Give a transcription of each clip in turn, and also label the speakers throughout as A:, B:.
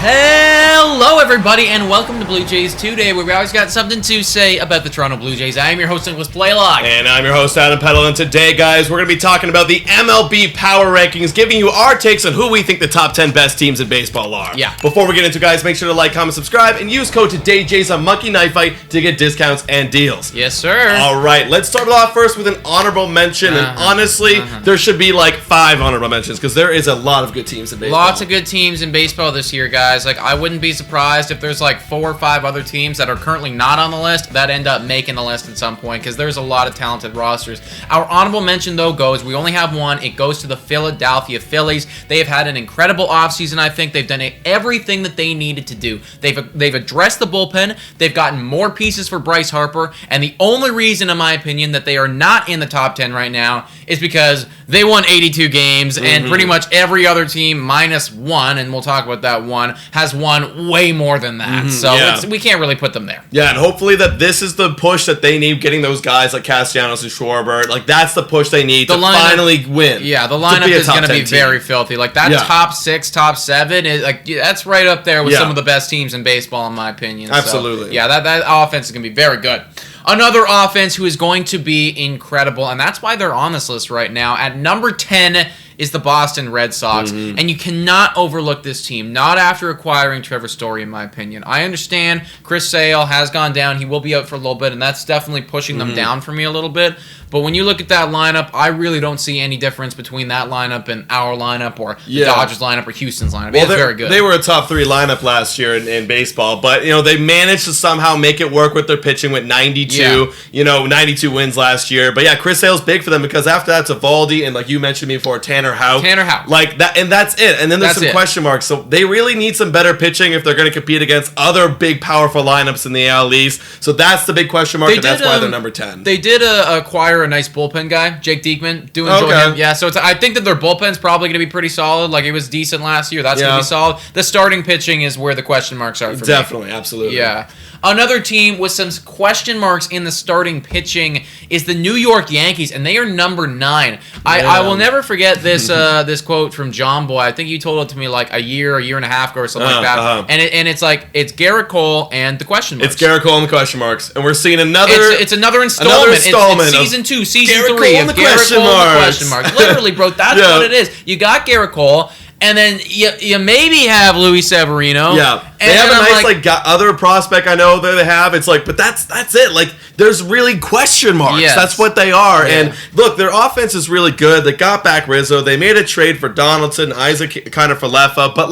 A: Hello, everybody, and welcome to Blue Jays Today, where we always got something to say about the Toronto Blue Jays. I am your host, Nicholas Blaylock.
B: And I'm your host, Adam Peddle, and today, guys, we're going to be talking about the MLB Power Rankings, giving you our takes on who we think the top 10 best teams in baseball are.
A: Yeah.
B: Before we get into it, guys, make sure to like, comment, subscribe, and use code TODAYJAYS on Monkey Knife Fight to get discounts and deals.
A: Yes, sir.
B: All right, let's start it off first with an honorable mention, and honestly, there should be like 5 honorable mentions, because there is a lot of good teams in baseball.
A: Lots of good teams in baseball this year, guys. Like, I wouldn't be surprised if there's like 4 or 5 other teams that are currently not on the list that end up making the list at some point, because there's a lot of talented rosters. Our honorable mention, though, goes, we only have one. It goes to the Philadelphia Phillies. They have had an incredible offseason, I think. They've done everything that they needed to do. They've addressed the bullpen. They've gotten more pieces for Bryce Harper, and the only reason, in my opinion, that they are not in the top 10 right now is because they won 82 games, and pretty much every other team, minus one, and we'll talk about that one, has won way more than that. So we can't really put them there.
B: Yeah, and hopefully that this is the push that they need, getting those guys like Castellanos and Schwarber. Like, that's the push they need to finally win.
A: Yeah, the lineup is going to be very filthy. Like, that top 6, top 7, is like that's right up there with some of the best teams in baseball, in my opinion.
B: Absolutely.
A: So, yeah, that offense is going to be very good. Another offense who is going to be incredible, and that's why they're on this list right now. At number 10 is the Boston Red Sox, and you cannot overlook this team, not after acquiring Trevor Story, in my opinion. I understand Chris Sale has gone down. He will be out for a little bit, and that's definitely pushing them down for me a little bit. But when you look at that lineup, I really don't see any difference between that lineup and our lineup or the Dodgers lineup or Houston's lineup. Well, it's very good.
B: They were a top 3 lineup last year in baseball, but they managed to somehow make it work with their pitching with 92. 92 wins last year. But yeah, Chris Sale's big for them because after that's Eovaldi and, like you mentioned before, Tanner Houck. Like that, and that's it. And then there's some question marks. So they really need some better pitching if they're going to compete against other big, powerful lineups in the AL East. So that's the big question mark, and that's why they're number 10.
A: They did acquire a nice bullpen guy, Jake Diekman. Do enjoy him. Yeah, so I think that their bullpen's probably going to be pretty solid. Like, it was decent last year. That's going to be solid. The starting pitching is where the question marks are for me.
B: Definitely, absolutely.
A: Yeah. Another team with some question marks in the starting pitching is the New York Yankees, and they are number 9. I will never forget this this quote from John Boy. I think you told it to me like a year and a half ago or something like that. And it's like, it's Garrett Cole and the question marks.
B: It's Garrett Cole and the question marks. And we're seeing another...
A: It's another installment. It's season 2, season
B: Garrett
A: 3
B: Cole
A: of
B: and the
A: Garrett
B: question
A: Cole and the
B: marks.
A: question marks. Literally, bro, that's what it is. You got Garrett Cole, and then you maybe have Luis Severino.
B: Yeah. They have a nice other prospect I know that they have. It's like, but that's it. Like, there's really question marks. Yes. That's what they are. Yeah. And look, their offense is really good. They got back Rizzo. They made a trade for Donaldson, Isaac kind of for Leffa. But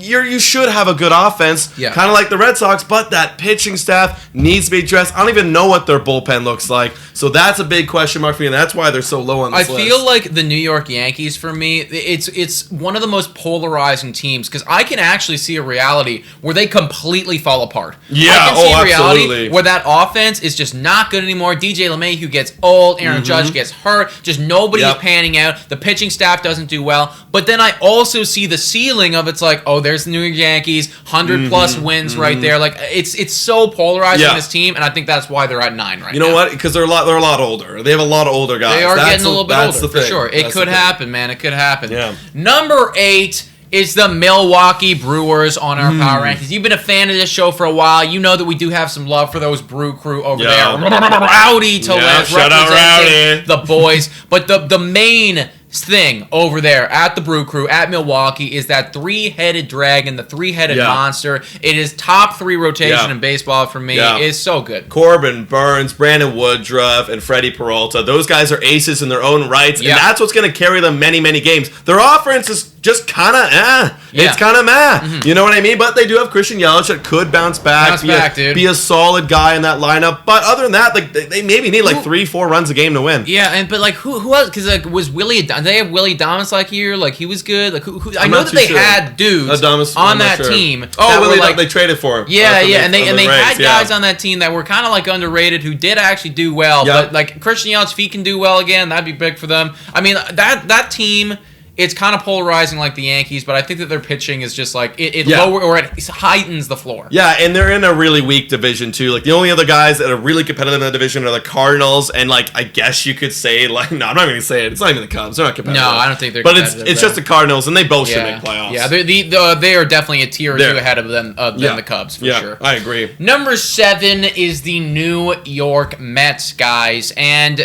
B: you should have a good offense, kind of like the Red Sox, but that pitching staff needs to be addressed. I don't even know what their bullpen looks like, so that's a big question mark for me, and that's why they're so low on this list.
A: I feel like the New York Yankees, for me, it's one of the most polarizing teams, because I can actually see a reality where they completely fall apart.
B: Yeah,
A: I can see a reality
B: absolutely.
A: Where that offense is just not good anymore. DJ LeMahieu gets old, Aaron Judge gets hurt, just nobody's panning out, the pitching staff doesn't do well, but then I also see the ceiling of it's like, oh, there's the New York Yankees, 100-plus wins right there. Like, it's so polarizing, this team, and I think that's why they're at 9 right now.
B: You know what? Because they're a lot older. They have a lot of older guys.
A: They are getting a little bit older, for sure. It could happen, man. It could happen. Yeah. Number 8 is the Milwaukee Brewers on our Power Rankings. You've been a fan of this show for a while. You know that we do have some love for those Brew Crew over there. Rowdy to left, representing the boys. But the main thing over there at the Brew Crew at Milwaukee is that 3-headed dragon, the 3-headed monster. It is top 3 rotation in baseball for me. It is so good.
B: Corbin Burns, Brandon Woodruff, and Freddie Peralta. Those guys are aces in their own rights, and that's what's going to carry them many, many games. Their offense is just kind of It's kind of meh. You know what I mean? But they do have Christian Yelich that could bounce back, be a solid guy in that lineup. But other than that, like, they maybe need like 3-4 runs a game to win.
A: Yeah, but like who else? Because was Willie? Did they have Willie Adames like here? Like, he was good. Like who I know that they had dudes on that team.
B: Oh, Willie, they traded for him.
A: Yeah, and they had guys on that team that were kind of like underrated who did actually do well. But like Christian Yelich, if he can do well again, that'd be big for them. I mean, that team it's kind of polarizing like the Yankees, but I think that their pitching is just like it
B: Yeah.
A: lower or it heightens the floor.
B: Yeah, and they're in a really weak division too. Like the only other guys that are really competitive in that division are the Cardinals, and like I guess you could say like no, I'm not going to say it. It's not even the Cubs. They're not competitive.
A: No, I don't think they're.
B: But it's just the Cardinals, and they both should make playoffs.
A: Yeah, they are definitely a tier or two ahead of them than the Cubs for sure.
B: I agree.
A: Number 7 is the New York Mets, guys, and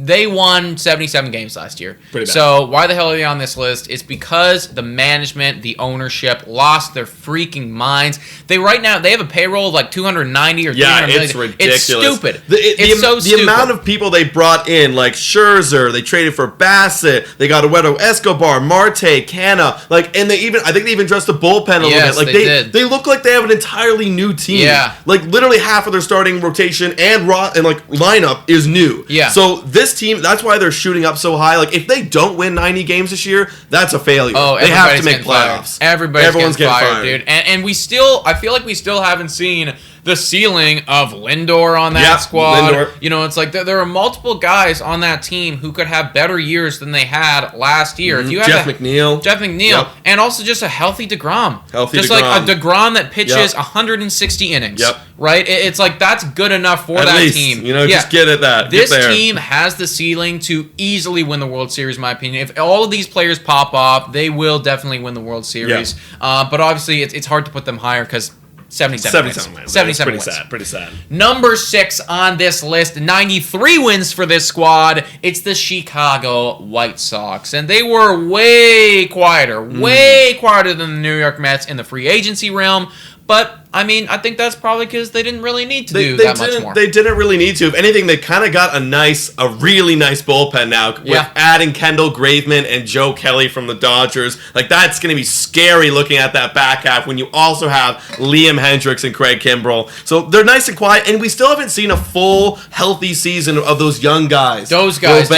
A: they won 77 games last year.
B: Pretty bad.
A: So why the hell are they on this list? It's because the management, the ownership lost their freaking minds. They have a payroll of like 290 or 300 million.
B: It's ridiculous.
A: It's stupid.
B: It's
A: so stupid.
B: The amount of people they brought in, like Scherzer, they traded for Bassett, they got Eduardo Escobar, Marte, Canna, like, and I think they even dressed the bullpen a little bit. Like
A: they did.
B: They look like they have an entirely new team.
A: Yeah.
B: Like literally half of their starting rotation and like lineup is new.
A: Yeah.
B: So this team, that's why they're shooting up so high. Like if they don't win 90 games this year, that's a failure.
A: Oh,
B: they have to make playoffs.
A: Everyone's getting fired, dude. And I feel like we still haven't seen the ceiling of Lindor on that squad.
B: Lindor.
A: You know, it's like there are multiple guys on that team who could have better years than they had last year. If you have
B: Jeff McNeil,
A: and also just a healthy DeGrom.
B: Like
A: a DeGrom that pitches 160 innings.
B: Yep.
A: Right? It's like that's good enough for that team.
B: Just get at that.
A: This team has the ceiling to easily win the World Series, in my opinion. If all of these players pop off, they will definitely win the World Series.
B: Yeah.
A: But obviously, it's hard to put them higher because 77 wins. 77 wins.
B: Pretty sad.
A: Number 6 on this list, 93 wins for this squad. It's the Chicago White Sox. And they were way quieter than the New York Mets in the free agency realm. But, I mean, I think that's probably because they didn't really need to do that much more.
B: They didn't really need to. If anything, they kind of got a really nice bullpen now with adding Kendall Graveman and Joe Kelly from the Dodgers. Like, that's going to be scary looking at that back half when you also have Liam Hendricks and Craig Kimbrell. So they're nice and quiet, and we still haven't seen a full, healthy season of those young guys.
A: Those guys, dude,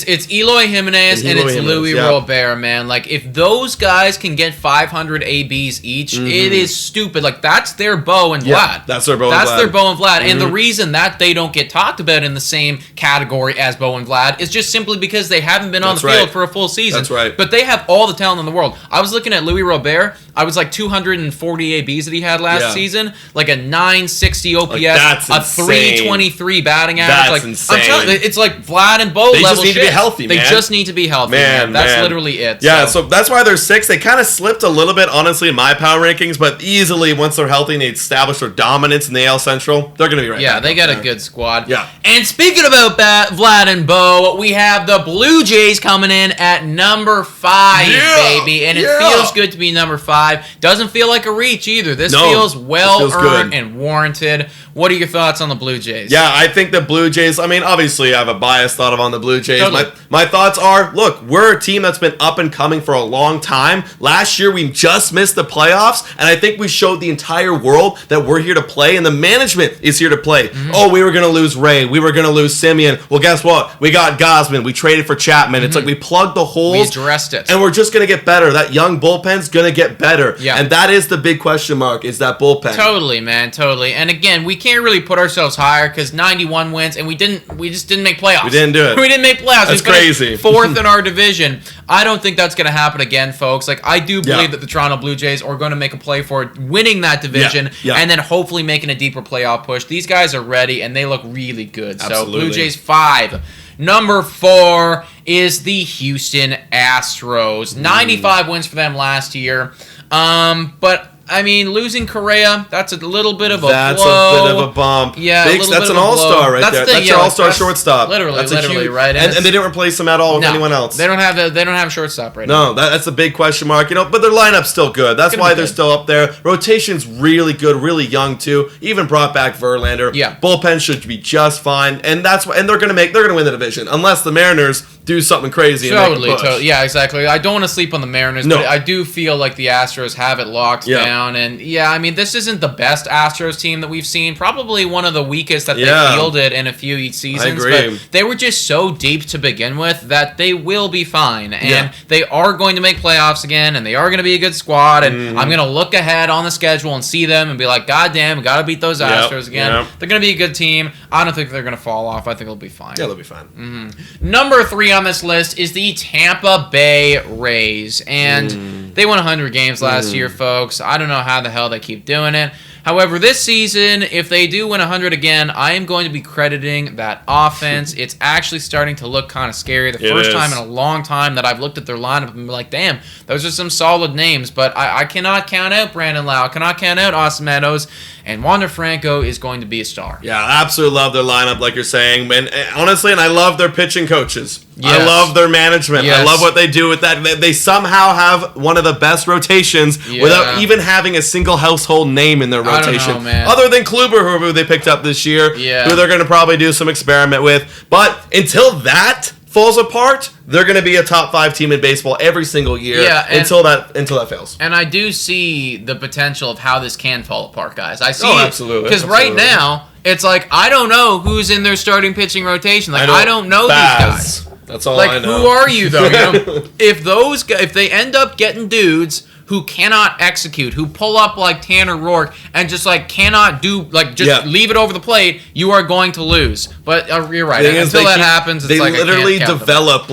A: it's Eloy Jimenez and it's Luis Robert, man. Like, if those guys can get 500 ABs each, it is stupid. Like, that's their Bo and Vlad.
B: That's their Bo and Vlad.
A: That's their Bo and Vlad. And the reason that they don't get talked about in the same category as Bo and Vlad is just simply because they haven't been on the field for a full season.
B: That's right.
A: But they have all the talent in the world. I was looking at Luis Robert. I was like 240 ABs that he had last season. Like a 960 OPS.
B: That's
A: a
B: insane.
A: 323 batting average.
B: That's
A: like,
B: insane.
A: I'm telling you, it's like Vlad and Bo level shit.
B: They just need to be healthy, man.
A: They just need to be healthy, man. That's literally it.
B: Yeah, so that's why they're 6. They kind of slipped a little bit, honestly, in my power rankings, but easily, once they're healthy and they establish their dominance in the AL Central, they're going to be right
A: Yeah,
B: back
A: they got
B: there.
A: a good squad.
B: Yeah.
A: And speaking about Vlad and Bo, we have the Blue Jays coming in at number 5, baby. And it feels good to be number 5. Doesn't feel like a reach either. This feels well-earned and warranted. What are your thoughts on the Blue Jays?
B: Yeah, I think the Blue Jays, I mean, obviously I have a biased thought on the Blue Jays.
A: Totally.
B: My thoughts are, look, we're a team that's been up and coming for a long time. Last year we just missed the playoffs, and I think we showed the entire world that we're here to play, and the management is here to play. Oh, we were going to lose Ray. We were going to lose Simeon. Well, guess what? We got Gosman. We traded for Chapman. It's like we plugged the holes.
A: We addressed it.
B: And we're just going to get better. That young bullpen's going to get better.
A: Yeah.
B: And that is the big question mark, is that bullpen.
A: Totally, man, totally. And again, we can't really put ourselves higher because 91 wins, and we just didn't make playoffs.
B: We didn't do it.
A: We didn't make playoffs.
B: That's crazy.
A: 4th in our division. I don't think that's going to happen again, folks. Like, I do believe that the Toronto Blue Jays are going to make a play for winning that division and then hopefully making a deeper playoff push. These guys are ready, and they look really good.
B: Absolutely.
A: So, Blue Jays 5. Number 4 is the Houston Astros. 95 wins for them last year. But I mean, losing Correa, that's a little bit of a blow.
B: That's a bit of a bump.
A: Yeah,
B: Biggs, that's an all-star right there. That's your all-star shortstop.
A: Literally,
B: huge,
A: right?
B: And they didn't replace him at all with anyone else.
A: They don't have a shortstop right now.
B: No, that's a big question mark. But their lineup's still good. That's why they're still up there. Rotation's really good, really young too. Even brought back Verlander.
A: Yeah.
B: Bullpen should be just fine, and they're gonna win the division unless the Mariners do something crazy.
A: Totally. Yeah, exactly. I don't want to sleep on the Mariners, but I do feel like the Astros have it locked down. And I mean, this isn't the best Astros team that we've seen. Probably one of the weakest that they fielded in a few seasons.
B: I agree.
A: But they were just so deep to begin with that they will be fine. And they are going to make playoffs again, and they are going to be a good squad. And I'm going to look ahead on the schedule and see them and be like, God damn, we got to beat those Astros again. They're going to be a good team. I don't think they're going to fall off. I think they'll be fine.
B: Yeah, they'll be fine.
A: Number 3 on this list is the Tampa Bay Rays. And they won 100 games last year, folks. I don't know how the hell they keep doing it. However, this season, if they do win 100 again, I am going to be crediting that offense. It's actually starting to look kind of scary. The first time in a long time that I've looked at their lineup and been like, damn, those are some solid names. But I cannot count out Brandon Lau. I cannot count out Austin Meadows. And Wander Franco is going to be a star.
B: Yeah, I absolutely love their lineup, like you're saying. And honestly, and I love their pitching coaches.
A: Yes.
B: I love their management.
A: Yes.
B: I love what they do with that. They somehow have one of the best rotations without even having a single household name in their rotation.
A: I don't know, man.
B: Other than Kluber, who they picked up this year, who they're going to probably do some experiment with. But until that falls apart, they're going to be a top 5 team in baseball every single year until that fails.
A: And I do see the potential of how this can fall apart, guys. I see
B: absolutely.
A: Because right now, it's like, I don't know who's in their starting pitching rotation. Like, I don't know these guys.
B: That's all
A: like,
B: I know.
A: who are you, though? You know, if they end up getting dudes who cannot execute, who pull up like Tanner Rourke and just like cannot do, like just leave it over the plate, you are going to lose. But you're right. Until that happens, it's
B: they
A: like
B: literally develop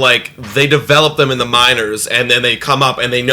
B: them in the minors, and then they come up and they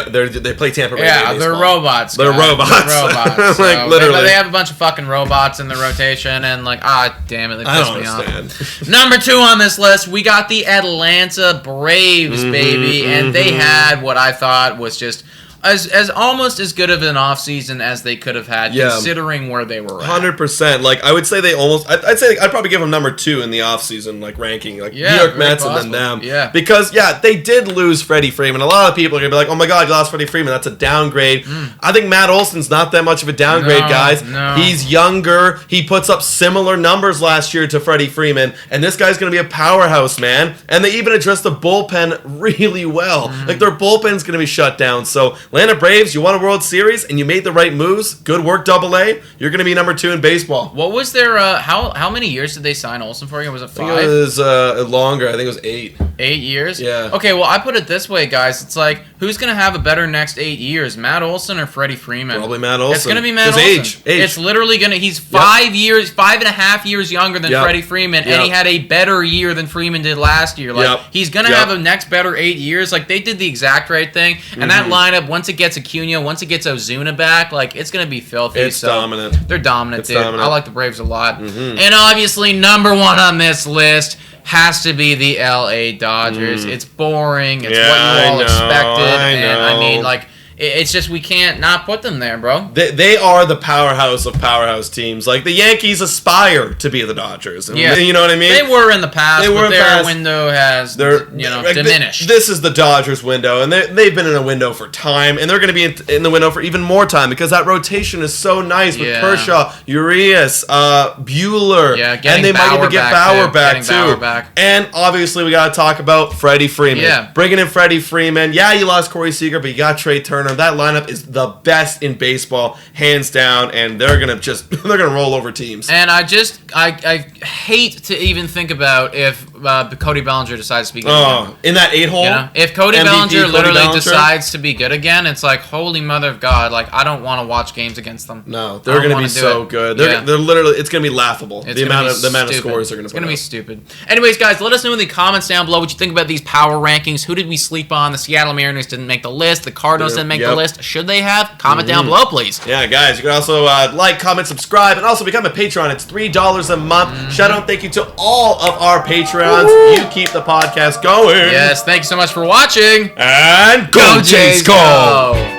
B: play Tampa Bay.
A: Yeah, they're robots.
B: They're robots.
A: They're robots. So
B: like literally,
A: they have a bunch of fucking robots in the rotation, and like, damn it, they piss me off. Number 2 on this list, we got the Atlanta Braves, baby, and they had what I thought was just as almost as good of an offseason as they could have had, considering where they were at.
B: 100%. Like, I would say they almost... I'd say I'd probably give them number 2 in the offseason, like, ranking. Like, New York Mets and then them.
A: Yeah.
B: Because, they did lose Freddie Freeman. A lot of people are going to be like, oh my god, you lost Freddie Freeman. That's a downgrade. I think Matt Olson's not that much of a downgrade, guys.
A: No.
B: He's younger. He puts up similar numbers last year to Freddie Freeman. And this guy's going to be a powerhouse, man. And they even addressed the bullpen really well. Like, their bullpen's going to be shut down. So... Atlanta Braves, you won a World Series and you made the right moves. Good work, AA. You're going to be number 2 in baseball.
A: What was their how many years did they sign Olsen for? Was it 5?
B: I think it was longer. I think it was 8.
A: 8 years?
B: Yeah.
A: Okay, well, I put it this way, guys. It's like, who's going to have a better next 8 years, Matt Olsen or Freddie Freeman?
B: Probably Matt Olsen.
A: It's going to be Matt Olsen.
B: Age.
A: It's literally going to... He's 5 years, 5.5 years younger than Freddie Freeman, and he had a better year than Freeman did last year. Like, he's going to have a next better 8 years. Like, they did the exact right thing. And that lineup, once it gets Acuna, once it gets Ozuna back, like, it's going to be filthy.
B: It's dominant.
A: They're dominant, dude.
B: Dominant.
A: I like the Braves a lot. And obviously, number 1 on this list has to be the LA Dodgers. It's boring. It's what you all expected. And I mean, like, it's just we can't not put them there, bro.
B: They are the powerhouse of powerhouse teams. Like, the Yankees aspire to be the Dodgers.
A: Yeah.
B: You know what I mean?
A: They were in the past, but their window has diminished.
B: This is the Dodgers window, and they've been in a window for time, and they're going to be in the window for even more time because that rotation is so nice with Kershaw, Urias, Bueller, and they might even get Bauer back too. And obviously, we got to talk about Freddie Freeman.
A: Yeah.
B: Bringing in Freddie Freeman. Yeah, you lost Corey Seager, but you got Trey Turner. That lineup is the best in baseball, hands down, and they're gonna roll over teams.
A: And I hate to even think about if Cody Bellinger decides to be good again.
B: In that 8-hole?
A: You know? If Cody Bellinger decides to be good again, it's like, holy mother of God, like, I don't want to watch games against them.
B: No, they're going to be so good. They're literally, it's going to be laughable. The amount of scores they're going to put.
A: It's going to be stupid. Anyways, guys, let us know in the comments down below what you think about these power rankings. Who did we sleep on? The Seattle Mariners didn't make the list. The Cardinals didn't make the list. Should they have? Comment down below, please.
B: Yeah, guys, you can also like, comment, subscribe, and also become a Patron. It's $3 a month. Shout out and thank you to all of our Patrons. You keep the podcast going.
A: Yes, thank you so much for watching.
B: And go Jays, go!